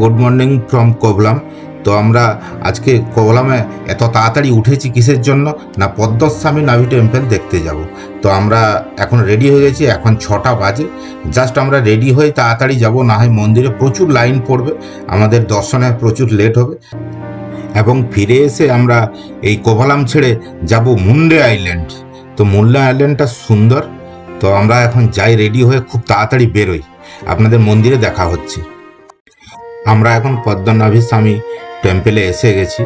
Good morning from কোভলাম। তো আমরা আজকে কোভলামে এত তাড়াতাড়ি উঠেছি কিসের জন্য না, পদ্মস্বামী নাভি টেম্পল দেখতে যাব। তো আমরা এখন রেডি হয়ে গেছি, এখন 6টা বাজে। জাস্ট আমরা রেডি হয়ে তাড়াতাড়ি যাব, না হয় মন্দিরে প্রচুর লাইন পড়বে, আমাদের দর্শনে প্রচুর লেট হবে। এবং ফিরে এসে আমরা এই কোভলাম ছেড়ে যাব মুন্ডে আইল্যান্ড। তো মুন্ডে আইল্যান্ডটা সুন্দর। তো আমরা এখন যাই, রেডি হয়ে খুব তাড়াতাড়ি বেরোই, আপনাদের মন্দিরে দেখা হচ্ছে। আমরা এখন পদ্মনাভী স্বামী টেম্পেলে এসে গেছি।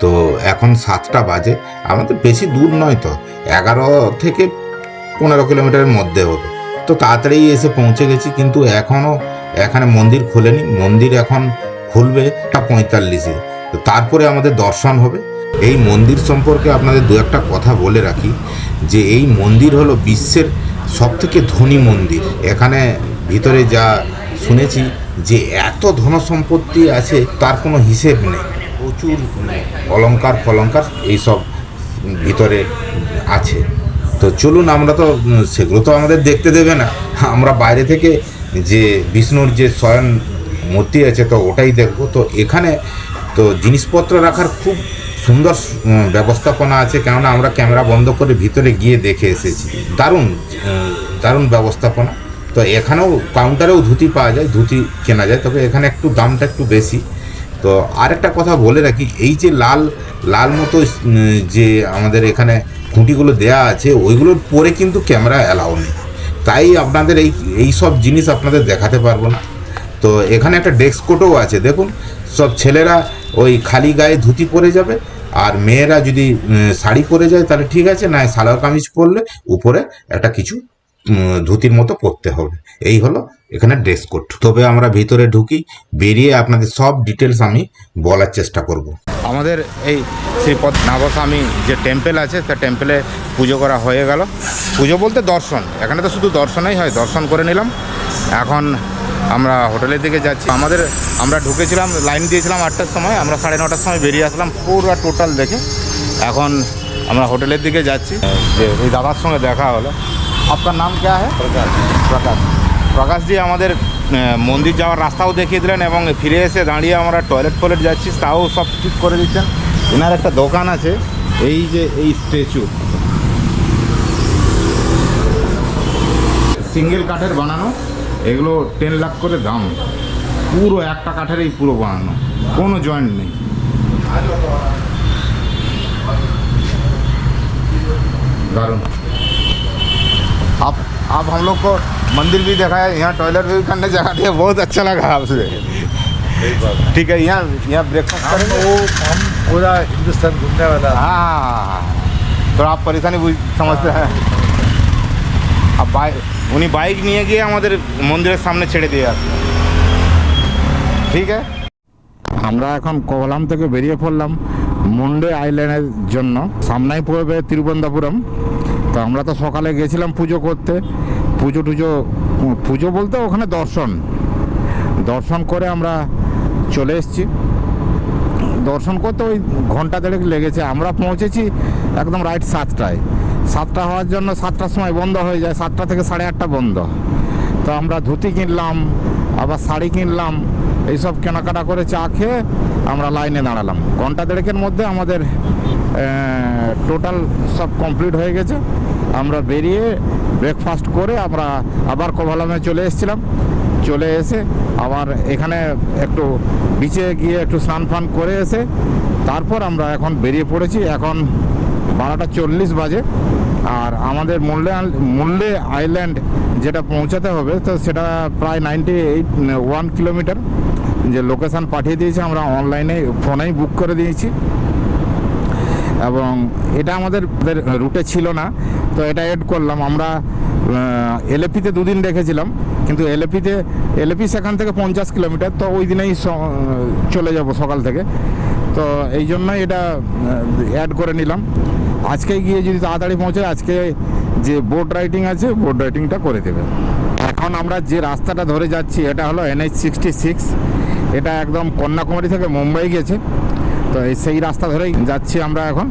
তো এখন 7টা বাজে, আমাদের বেশি দূর নয়, তো 11 থেকে 15 কিলোমিটারের মধ্যে হবে। তো তাড়াতাড়ি এসে পৌঁছে গেছি, কিন্তু এখনও এখানে মন্দির খোলেনি। মন্দির এখন খুলবে 45-এ, তো তারপরে আমাদের দর্শন হবে। এই মন্দির সম্পর্কে আপনাদের দু একটা কথা বলে রাখি, যে এই মন্দির হলো বিশ্বের সবথেকে ধনী মন্দির। এখানে ভিতরে যা শুনেছি যে এত ধন সম্পত্তি আছে তার কোনো হিসেব নেই, প্রচুর অলংকার ফলঙ্কার এইসব ভিতরে আছে। তো চলুন, আমরা তো সেগুলো তো আমাদের দেখতে দেবে না, আমরা বাইরে থেকে যে বিষ্ণুর যে স্বয়ং মূর্তি আছে তো ওটাই দেখব। তো এখানে তো জিনিসপত্র রাখার খুব সুন্দর ব্যবস্থাপনা আছে, কেননা আমরা ক্যামেরা বন্ধ করে ভিতরে গিয়ে দেখে এসেছি। দারুণ দারুণ ব্যবস্থাপনা। তো এখানেও কাউন্টারেও ধুতি পাওয়া যায়, ধুতি কেনা যায়, তবে এখানে একটু দামটা একটু বেশি। তো আরেকটা কথা বলে রাখি, এই যে লাল লাল মতো যে আমাদের এখানে খুঁটিগুলো দেয়া আছে, ওইগুলোর পরে কিন্তু ক্যামেরা অ্যালাউ নেই, তাই আপনাদের এই সব জিনিস আপনাদের দেখাতে পারবো না। তো এখানে একটা ডেস্ক কোটও আছে, দেখুন। সব ছেলেরা ওই খালি গায়ে ধুতি পরে যাবে, আর মেয়েরা যদি শাড়ি পরে যায় তাহলে ঠিক আছে, না সালোয়ার কামিজ পরলে উপরে একটা কিছু ধুতির মতো পরতে হবে। এই হলো এখানে ড্রেস কোড। তবে আমরা ভিতরে ঢুকি, বেরিয়ে আপনাদের সব ডিটেলস আমি বলার চেষ্টা করব। আমাদের এই শ্রী পদ্মনাভস্বামী যে টেম্পেল আছে, তা টেম্পেলে পুজো করা হয়ে গেল। পুজো বলতে দর্শন, এখানে তো শুধু দর্শনই হয়, দর্শন করে নিলাম। এখন আমরা হোটেলের দিকে যাচ্ছি। আমরা ঢুকেছিলাম, লাইন দিয়েছিলাম 8টার সময়, আমরা 9:30টার সময় বেরিয়ে আসলাম পুরো টোটাল দেখে। এখন আমরা হোটেলের দিকে যাচ্ছি। যে ওই দাদার সঙ্গে দেখা হলো। আপনার নাম কে হ্যাঁ? প্রকাশ জি আমাদের মন্দির যাওয়ার রাস্তাও দেখিয়ে দিলেন, এবং ফিরে এসে দাঁড়িয়ে আমরা টয়লেট যাচ্ছি, তাও সব ঠিক করে দিচ্ছেন। এনার একটা দোকান আছে, এই যে এই স্ট্যাচু সিঙ্গেল কাঠের বানানো, এগুলো 10 লাখ করে দাম। পুরো একটা কাঠেরই পুরো বানানো, কোনো জয়েন্ট নেই। दारुण। आप हम लोग को मंदिर भी दिखाया, यहाँ टॉयलेट भी करने जगह दिया, बहुत अच्छा लगा आपसे। ठीक है, यहाँ ब्रेकफास्ट करेंगे। हम पूरा हिंदुस्तान घूमने वाला। हाँ, तो आप परेशानी समझते हैं। अब উনি বাইক নিয়ে গিয়ে আমাদের মন্দিরের সামনে ছেড়ে দিয়ে আসবে। ঠিক আছে, আমরা এখন কোভলাম থেকে বেরিয়ে পড়লাম মুন্ডে আইল্যান্ডের জন্য। সামনেই পড়বে তিরুবনন্তপুরম। তো আমরা তো সকালে গেছিলাম পুজো করতে, পুজো বলতে ওখানে দর্শন করে আমরা চলে এসেছি। দর্শন করতে ওই ঘন্টা দেড়েক লেগেছে। আমরা পৌঁছেছি একদম রাইট 7টায়। 7টা হওয়ার জন্য 7টার সময় বন্ধ হয়ে যায়, 7টা থেকে 8:30 বন্ধ। তো আমরা ধুতি কিনলাম, আবার শাড়ি কিনলাম, এইসব কেনাকাটা করে চা খেয়ে আমরা লাইনে দাঁড়ালাম। ঘন্টা দেড়েকের মধ্যে আমাদের টোটাল সব কমপ্লিট হয়ে গেছে। আমরা বেরিয়ে ব্রেকফাস্ট করে আমরা আবার কোভলামে চলে এসেছিলাম। চলে এসে আবার এখানে একটু বিচে গিয়ে একটু স্নান ফান করে এসে তারপর আমরা এখন বেরিয়ে পড়েছি। এখন 12:40 বাজে। আর আমাদের মুন্ডে আইল্যান্ড যেটা পৌঁছাতে হবে, তো সেটা প্রায় 91 কিলোমিটার। যে লোকেশান পাঠিয়ে দিয়েছে, আমরা অনলাইনে ফোনেই বুক করে দিয়েছি, এবং এটা আমাদের রুটে ছিল না, তো এটা এড করলাম। আমরা এলএপিতে 2 দিন রেখেছিলাম, কিন্তু এলএপি সেখান থেকে 50 কিলোমিটার, তো ওই দিনেই চলে যাব সকাল থেকে। তো এই জন্যই এটা অ্যাড করে নিলাম। আজকে গিয়ে যদি তাড়াতাড়ি পৌঁছে, আজকে যে বোট রাইডিং আছে, বোট রাইডিংটা করে দেবে। এখন আমরা যে রাস্তাটা ধরে যাচ্ছি, এটা হলো NH-66। এটা একদম কন্যাকুমারী থেকে মুম্বাই গেছে। তো সেই রাস্তা ধরেই যাচ্ছি আমরা এখন।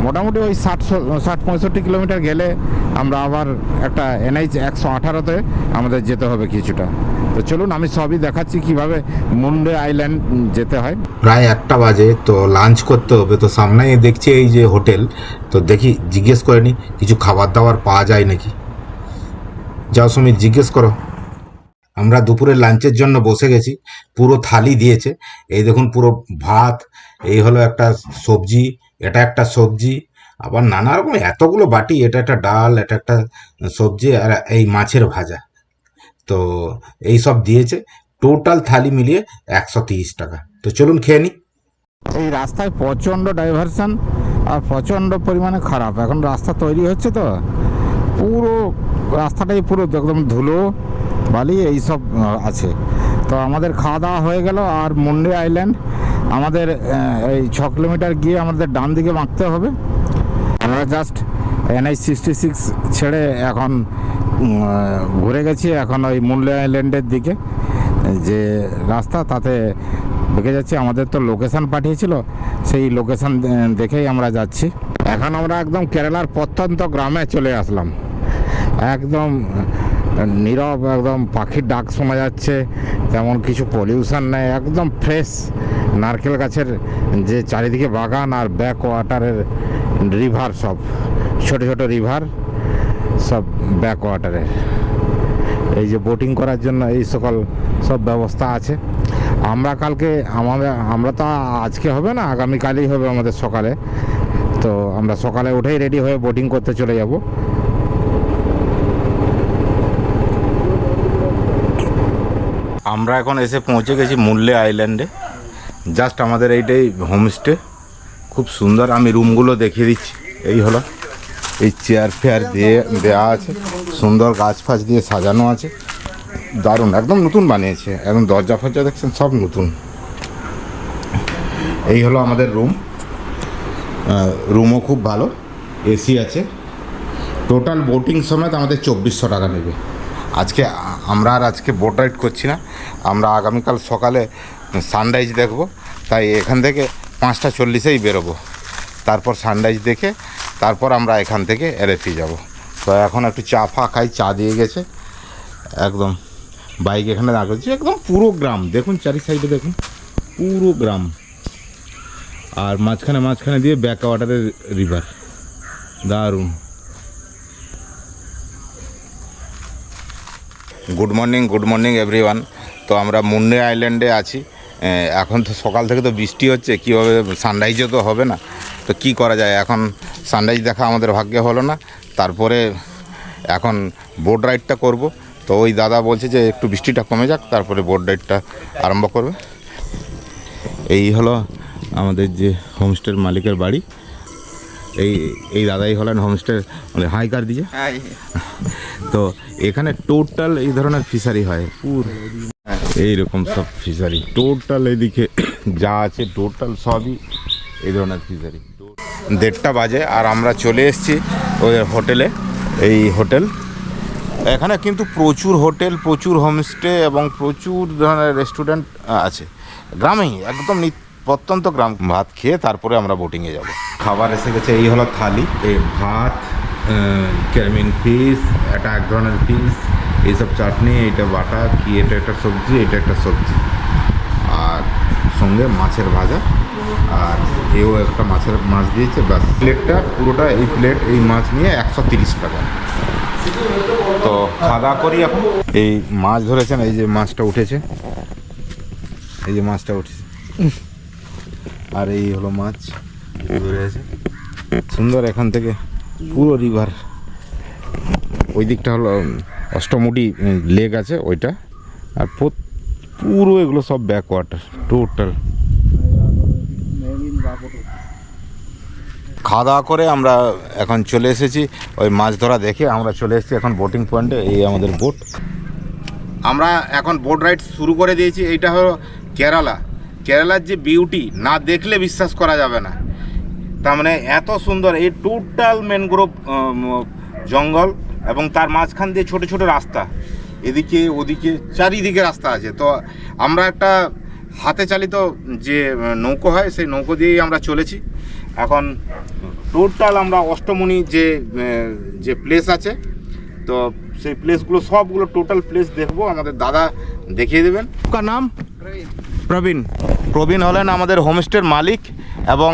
মোটামুটি ওই 60-65 কিলোমিটার গেলে আমরা আবার একটা NH-118-তে আমাদের যেতে হবে কিছুটা। তো চলুন আমি সবই দেখাচ্ছি কিভাবে মুন্ডে আইল্যান্ড যেতে হয়। প্রায় 1টা বাজে, তো লাঞ্চ করতে হবে। তো সামনেই দেখছি এই যে হোটেল, তো দেখি জিজ্ঞেস করে নি কিছু খাবার দাবার পাওয়া যায় নাকি। যাও সুমিত, জিজ্ঞেস করো। আমরা দুপুরের লাঞ্চের জন্য বসে গেছি। পুরো থালি দিয়েছে। এই দেখুন, পুরো ভাত, এই হলো একটা সবজি, এটা একটা সবজি, আবার নানা রকম এতগুলো বাটি, এটা একটা ডাল, এটা একটা সবজি, আর এই মাছের ভাজা। তো এই সব দিয়েছে। টোটাল থালি মিলিয়ে 130 টাকা। তো চলুন খেয়ে নিই। এই রাস্তায় প্রচণ্ড ডাইভারশন আর প্রচণ্ড পরিমাণে খারাপ। এখন রাস্তা তৈরি হচ্ছে, তো পুরো রাস্তাটাই পুরো একদম ধুলো বালি এইসব আছে। তো আমাদের খাওয়া দাওয়া হয়ে গেল। আর মুন্ডে আইল্যান্ড আমাদের এই 6 কিলোমিটার গিয়ে আমাদের ডান দিকে বাঁকতে হবে। আমরা জাস্ট NH 66 ছেড়ে এখন ঘুরে গেছি এখন ওই মুন্ডে আইল্যান্ডের দিকে যে রাস্তা, তাতে দেখে যাচ্ছি। আমাদের তো লোকেশান পাঠিয়েছিল, সেই লোকেশান দেখেই আমরা যাচ্ছি। এখন আমরা একদম কেরালার প্রত্যন্ত গ্রামে চলে আসলাম। একদম নীরব, একদম পাখির ডাক শোনা যাচ্ছে, তেমন কিছু পলিউশন নেই, একদম ফ্রেশ নারকেল গাছের যে চারিদিকে বাগান আর ব্যাক ওয়াটারের রিভার, সব ছোট ছোট রিভার, সব ব্যাক ওয়াটারের। এই যে বোটিং করার জন্য এই সকল সব ব্যবস্থা আছে। আমরা তো আজকে হবে না, আগামীকালই হবে আমাদের সকালে। তো আমরা সকালে উঠেই রেডি হয়ে বোটিং করতে চলে যাব। আমরা এখন এসে পৌঁছে গেছি মুন্ডে আইল্যান্ডে। জাস্ট আমাদের এইটাই হোমস্টে, খুব সুন্দর। আমি রুমগুলো দেখিয়ে দিচ্ছি। এই হলো, এই চেয়ার ফেয়ার দিয়ে দেওয়া আছে, সুন্দর গাছ ফাছ দিয়ে সাজানো আছে, দারুণ, একদম নতুন বানিয়েছে। একদম দরজা ফরজা দেখছেন সব নতুন। এই হলো আমাদের রুম। রুমও খুব ভালো, এসি আছে। টোটাল বোটিং সমেত আমাদের 2400 টাকা নেবে। আমরা আজকে বোট রাইড করছি না, আমরা আগামীকাল সকালে সানরাইজ দেখব। তাই এখান থেকে 5টা 40-এই বেরোবো। তারপর সানরাইজ দেখে তারপর আমরা এখান থেকে এলএফি যাব। তো এখন একটু চা ফা খাই, চা দিয়ে গেছে। একদম বাইক এখানে দাঁড় করেছি, একদম পুরো গ্রাম দেখুন, চারি সাইডে দেখুন পুরো গ্রাম। আর মাঝখানে দিয়ে ব্যাক ওয়াটারের রিভার, দারুণ। Good morning everyone. তো আমরা মুন্ডে আইল্যান্ডে আছি। এখন তো সকাল থেকে তো বৃষ্টি হচ্ছে, কীভাবে সানরাইজও তো হবে না। তো কি করা যায়, এখন সানরাইজ দেখা আমাদের ভাগ্যে হলো না। তারপরে এখন বোট রাইডটা করব। তো ওই দাদা বলছে যে একটু বৃষ্টিটা কমে যাক, তারপরে বোট রাইডটা আরম্ভ করবে। এই হলো আমাদের যে হোমস্টের মালিকের বাড়ি। এই দাদাই হলেন হোমস্টের মানে হাইকার দিয়ে। তো এখানে টোটাল এই ধরনের ফিশারি হয়, পুরো এইরকম সব ফিশারি। টোটাল এদিকে যা আছে টোটাল সবই এই ধরনের ফিশারি। 1:30 বাজে আর আমরা চলে এসেছি ওদের হোটেলে। এই হোটেল, এখানে কিন্তু প্রচুর হোটেল, প্রচুর হোমস্টে এবং প্রচুর ধরনের রেস্টুরেন্ট আছে। গ্রামেই একদম প্রত্যন্ত গ্রাম। ভাত খেয়ে তারপরে আমরা বোটিংয়ে যাব। খাবার এসে গেছে। এই হলো থালি, এই ভাত, ক্যারমিন ফিশ, এটা এক ধরনের ফিশ, এইসব চাটনি, এইটা বাটা কি, এটা একটা সবজি, এটা একটা সবজি, আর সঙ্গে মাছের ভাজা, আর এও একটা মাছ দিয়েছে। ব্যাস, প্লেটটা পুরোটা, এই প্লেট এই মাছ নিয়ে 130 টাকা। তো খাওয়া দাওয়া করি এখন। এই মাছ ধরেছেন, এই যে মাছটা উঠেছে, এই যে মাছটা উঠেছে, আর এই হলো মাছ ধরে আছে সুন্দর। এখান থেকে পুরো রিভার, ওই দিকটা হলো অষ্টমুটি লেক আছে ওইটা, আর পুরো এগুলো সব ব্যাক ওয়াটার টোটাল। খাওয়া দাওয়া করে আমরা এখন চলে এসেছি ওই মাছ ধরা দেখে। আমরা চলে এসেছি এখন বোটিং পয়েন্টে। এই আমাদের বোট, আমরা এখন বোট রাইড শুরু করে দিয়েছি। এইটা হলো কেরালার যে বিউটি, না দেখলে বিশ্বাস করা যাবে না। তার মানে এত সুন্দর, এই টোটাল ম্যানগ্রোভ জঙ্গল এবং তার মাঝখান দিয়ে ছোট ছোট রাস্তা, এদিকে ওদিকে চারিদিকে রাস্তা আছে। তো আমরা একটা হাতে চালিত যে নৌকো হয়, সেই নৌকো দিয়েই আমরা চলেছি। এখন টোটাল আমরা অষ্টমুনি যে প্লেস আছে, তো সেই প্লেসগুলো সবগুলো টোটাল প্লেস দেখবো, আমাদের দাদা দেখিয়ে দেবেন। কার নাম? প্রবীণ। প্রবীণ হলেন আমাদের হোমস্টের মালিক এবং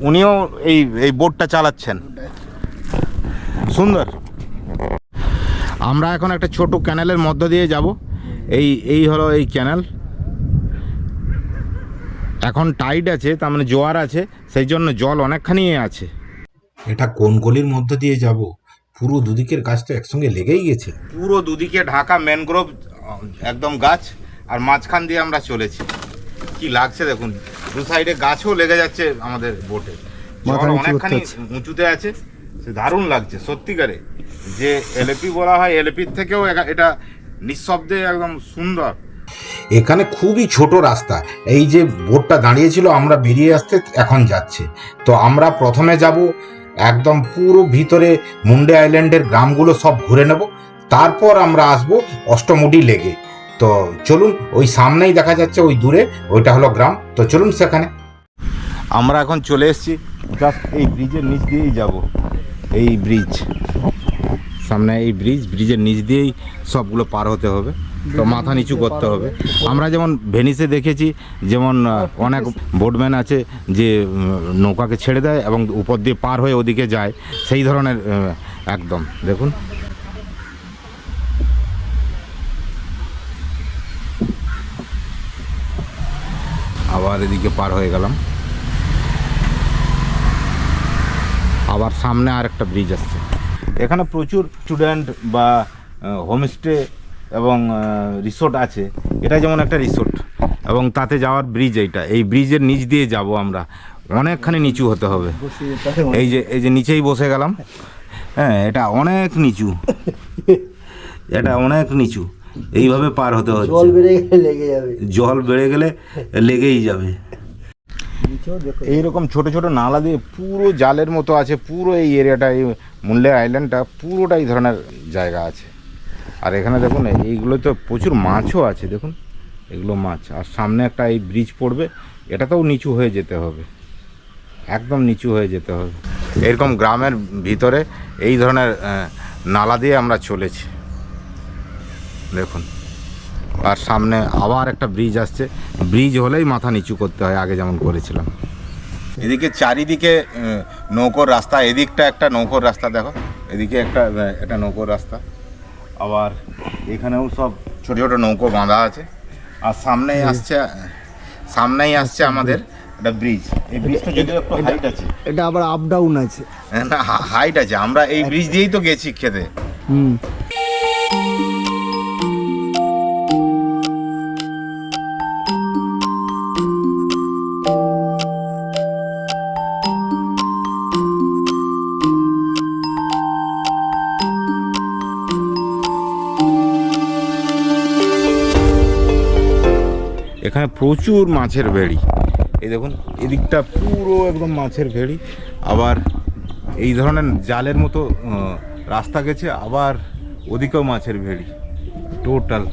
উনিও এই বোটটা চালাচ্ছেন। সুন্দর। আমরা এখন একটা ছোট ক্যানেলের মধ্য দিয়ে যাব। এই হলো এই ক্যানেল। এখন টাইড আছে, তার মানে জোয়ার আছে, সেই জন্য জল অনেকখানি আছে। এটা কোন গলির মধ্য দিয়ে যাব? পুরো দুদিকের গাছ তো একসঙ্গে লেগেই গেছে। পুরো দুদিকে ঢাকা ম্যানগ্রোভ একদম গাছ, আর মাঝখান দিয়ে আমরা চলেছি। কি লাগছে দেখুন, দু সাইডে গাছও লেগে যাচ্ছে আমাদের বোটে। জল অনেকখানি উঁচুতে আছে, সে দারুণ লাগছে সত্যিকারে। যে এলপি বলা হয়, এলপির থেকেও এটা নিঃশব্দে একদম সুন্দর। এখানে খুবই ছোট রাস্তা। এই যে বোটটা দাঁড়িয়েছিল, আমরা বেরিয়ে আসতে এখন যাচ্ছে। তো আমরা প্রথমে যাব একদম পুরো ভিতরে মুন্ডে আইল্যান্ডের গ্রামগুলো সব ঘুরে নেব, তারপর আমরা আসব অষ্টমুডি লেগে। তো চলুন, ওই সামনেই দেখা যাচ্ছে ওই দূরে, ওইটা হলো গ্রাম। তো চলুন সেখানে। আমরা এখন চলে এসেছি, জাস্ট এই ব্রিজের নিচ দিয়েই যাব। এই ব্রিজ সামনে, এই ব্রিজের নিচ দিয়েই সবগুলো পার হতে হবে। তো মাথা নিচু করতে হবে। আমরা যেমন ভেনিসে দেখেছি, যেমন অনেক বোটম্যান আছে যে নৌকাকে ছেড়ে দেয় এবং উপর দিয়ে পার হয়ে ওদিকে যায়, সেই ধরনের একদম দেখুন। আবার এদিকে পার হয়ে গেলাম, আবার সামনে আর একটা ব্রিজ আসছে। এখানে প্রচুর স্টুডেন্ট বা হোমস্টে এবং রিসোর্ট আছে। এটা যেমন একটা রিসোর্ট এবং তাতে যাওয়ার ব্রিজ, এই ব্রিজের নিচ দিয়ে যাব আমরা। অনেকখানি নিচু হতে হবে। এই যে নিচেই বসে গেলাম। হ্যাঁ, এটা অনেক নিচু, এটা অনেক নিচু। এইভাবে পার হতে হচ্ছে। জল বেড়ে গেলে লেগেই যাবে। এইরকম ছোট ছোট নালা দিয়ে পুরো জালের মতো আছে। পুরো এই এরিয়াটা, এই মুন্ডে আইল্যান্ডটা পুরোটা এই ধরনের জায়গা আছে। আর এখানে দেখুন, এইগুলো তো প্রচুর মাছও আছে। দেখুন, এগুলো মাছ। আর সামনে একটা এই ব্রিজ পড়বে, এটাতেও নিচু হয়ে যেতে হবে, একদম নিচু হয়ে যেতে হবে। এরকম গ্রামের ভিতরে এই ধরনের নালা দিয়ে আমরা চলেছি দেখুন। আর সামনে আবার একটা ব্রিজ আসছে। ব্রিজ হলেই মাথা নিচু করতে হয়, আগে যেমন করেছিলাম। এদিকে চারিদিকে নৌকোর রাস্তা। এদিকটা একটা নৌকোর রাস্তা, দেখো এদিকে একটা নৌকোর রাস্তা। আবার এখানেও সব ছোট ছোট নৌকো বাঁধা আছে। আর সামনেই আসছে আমাদের একটা ব্রিজ। এই ব্রিজটা যদিও একটু হাইট আছে, এটা আবার আপ ডাউন আছে। না, হাইট আছে। আমরা এই ব্রিজ দিয়েই তো গেছি খেতে। এখানে প্রচুর মাছের ভেড়ি। এই দেখুন, এদিকটা পুরো একদম মাছের ভেড়ি। আবার এই ধরনের জালের মতো রাস্তা গেছে, আবার ওদিকেও মাছের ভেড়ি। টোটাল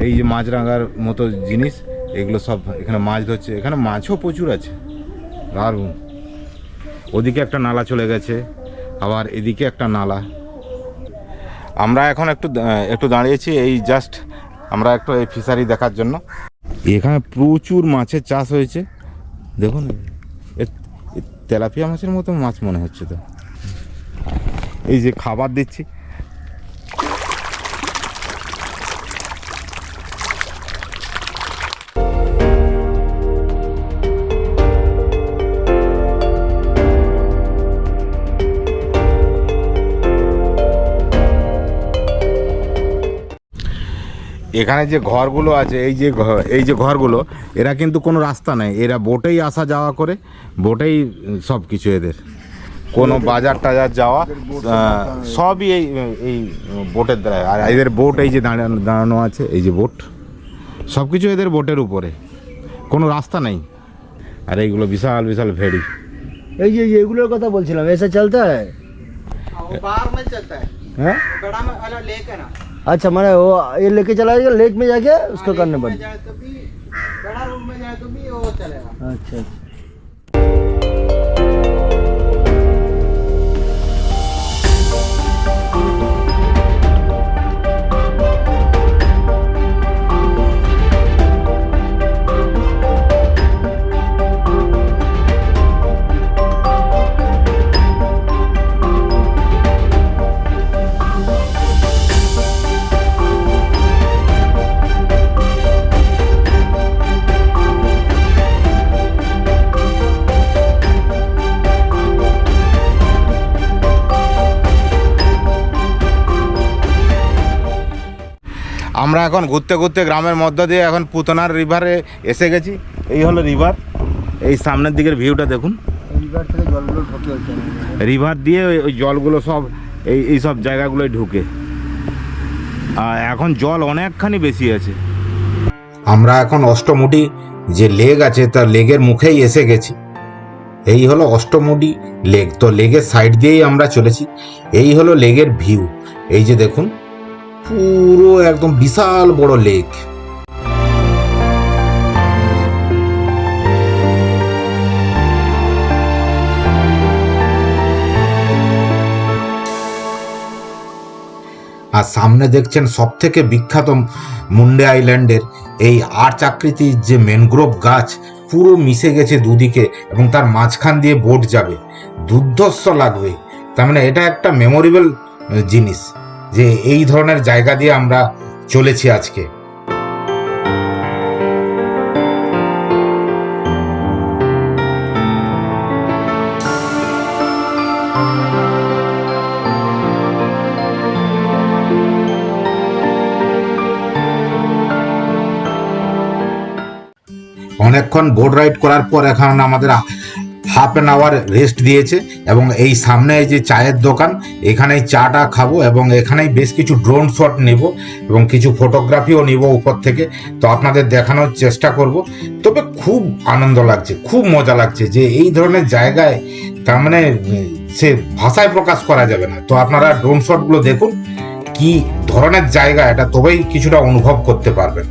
এই যে মাছরাঙার মতো জিনিস, এগুলো সব এখানে মাছ ধরছে। এখানে মাছও প্রচুর আছে, দারুণ। ওদিকে একটা নালা চলে গেছে, আবার এদিকে একটা নালা। আমরা এখন একটু দাঁড়িয়েছি, এই জাস্ট আমরা একটু এই ফিশারি দেখার জন্য। এখানে প্রচুর মাছের চাষ হয়েছে। দেখুন, তেলাপিয়া মাছের মতো মাছ মনে হচ্ছে। তো এই যে খাবার দিচ্ছি, এখানে যে ঘরগুলো আছে, এই যে ঘরগুলো, এরা কিন্তু কোনো রাস্তা নেই। এরা বোটেই আসা যাওয়া করে, বোটেই সব কিছু। এদের কোনো বাজার টাজার যাওয়া সবই এই বোটের দ্বারা। আর এদের বোট এই যে দাঁড়ানো আছে, এই যে বোট, সব কিছু এদের বোটের উপরে, কোনো রাস্তা নেই। আর এইগুলো বিশাল বিশাল ভেড়ি। এই যে এগুলোর কথা বলছিলাম, এসে চলता है? हाँ? अच्छा, मैंने वो ये लेके चला जाएगा लेक में जाके उसको करने पड़ेगा। अच्छा। আমরা এখন ঘুরতে ঘুরতে গ্রামের মধ্য দিয়ে এখন পুতনার রিভারে এসে গেছি। এই হলো রিভার, এই সামনের দিকের ভিউটা দেখুন। রিভার থেকে জলগুলো ঢোকে ওইখানে। রিভার দিয়ে ওই জলগুলো সব এই সব জায়গাগুলোয় ঢুকে, আর এখন জল অনেকখানি বেশি আছে। আমরা এখন অষ্টমুটি যে লেক আছে তার লেকের মুখেই এসে গেছি। এই হলো অষ্টমুটি লেক। তো লেকের সাইড দিয়েই আমরা চলেছি। এই হলো লেকের ভিউ। এই যে দেখুন, পুরো একদম বিশাল বড় লেক। আর সামনে দেখছেন সব থেকে বিখ্যাত মুন্ডে আইল্যান্ডের এই আর্চ আকৃতির যে ম্যানগ্রোভ গাছ, পুরো মিশে গেছে দুদিকে, এবং তার মাঝখান দিয়ে বোট যাবে, দুর্ধর্ষ লাগবে। তার মানে এটা একটা মেমোরেবল জিনিস যে এই ধরনের জায়গা দিয়ে আমরা চলেছি আজকে। অনেকক্ষণ বোট রাইড করার পর এখন আমাদের হাফ অ্যান আওয়ার রেস্ট দিয়েছে, এবং এই সামনে যে চায়ের দোকান, এখানেই চাটা খাবো এবং এখানেই বেশ কিছু ড্রোন শট নেব এবং কিছু ফটোগ্রাফিও নিব উপর থেকে। তো আপনাদের দেখানোর চেষ্টা করব। তবে খুব আনন্দ লাগছে, খুব মজা লাগছে যে এই ধরনের জায়গায়, তার মানে সে ভাষায় প্রকাশ করা যাবে না। তো আপনারা ড্রোন শটগুলো দেখুন কি ধরনের জায়গা এটা, তবেই কিছুটা অনুভব করতে পারবেন।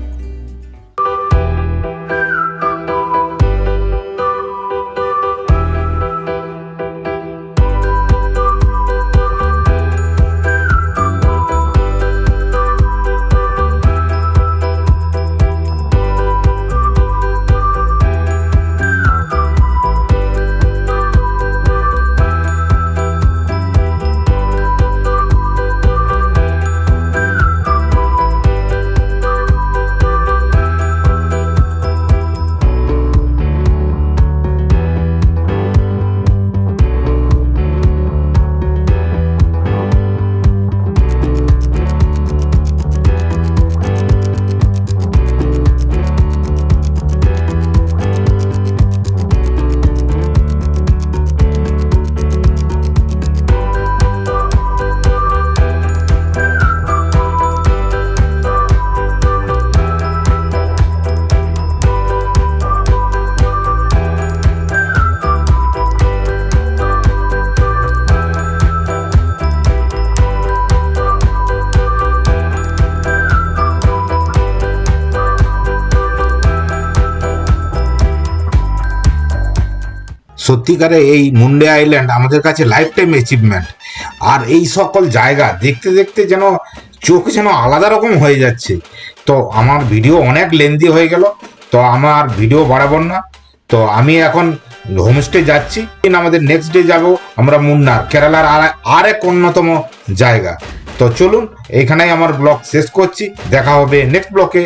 সত্যিকারে এই মুন্ডে আইল্যান্ড আমাদের কাছে লাইফ টাইম অ্যাচিভমেন্ট। আর এই সকল জায়গা দেখতে দেখতে যেন চোখ যেন আলাদা রকম হয়ে যাচ্ছে। তো আমার ভিডিও অনেক লেন্দি হয়ে গেল, তো আমার ভিডিও বাড়াবো না। তো আমি এখন হোমস্টে যাচ্ছি, আমাদের নেক্সট ডে যাব আমরা মুন্নার, কেরালার আর এক অন্যতম জায়গা। তো চলুন, এখানেই আমার ব্লগ শেষ করছি। দেখা হবে নেক্সট ব্লগে।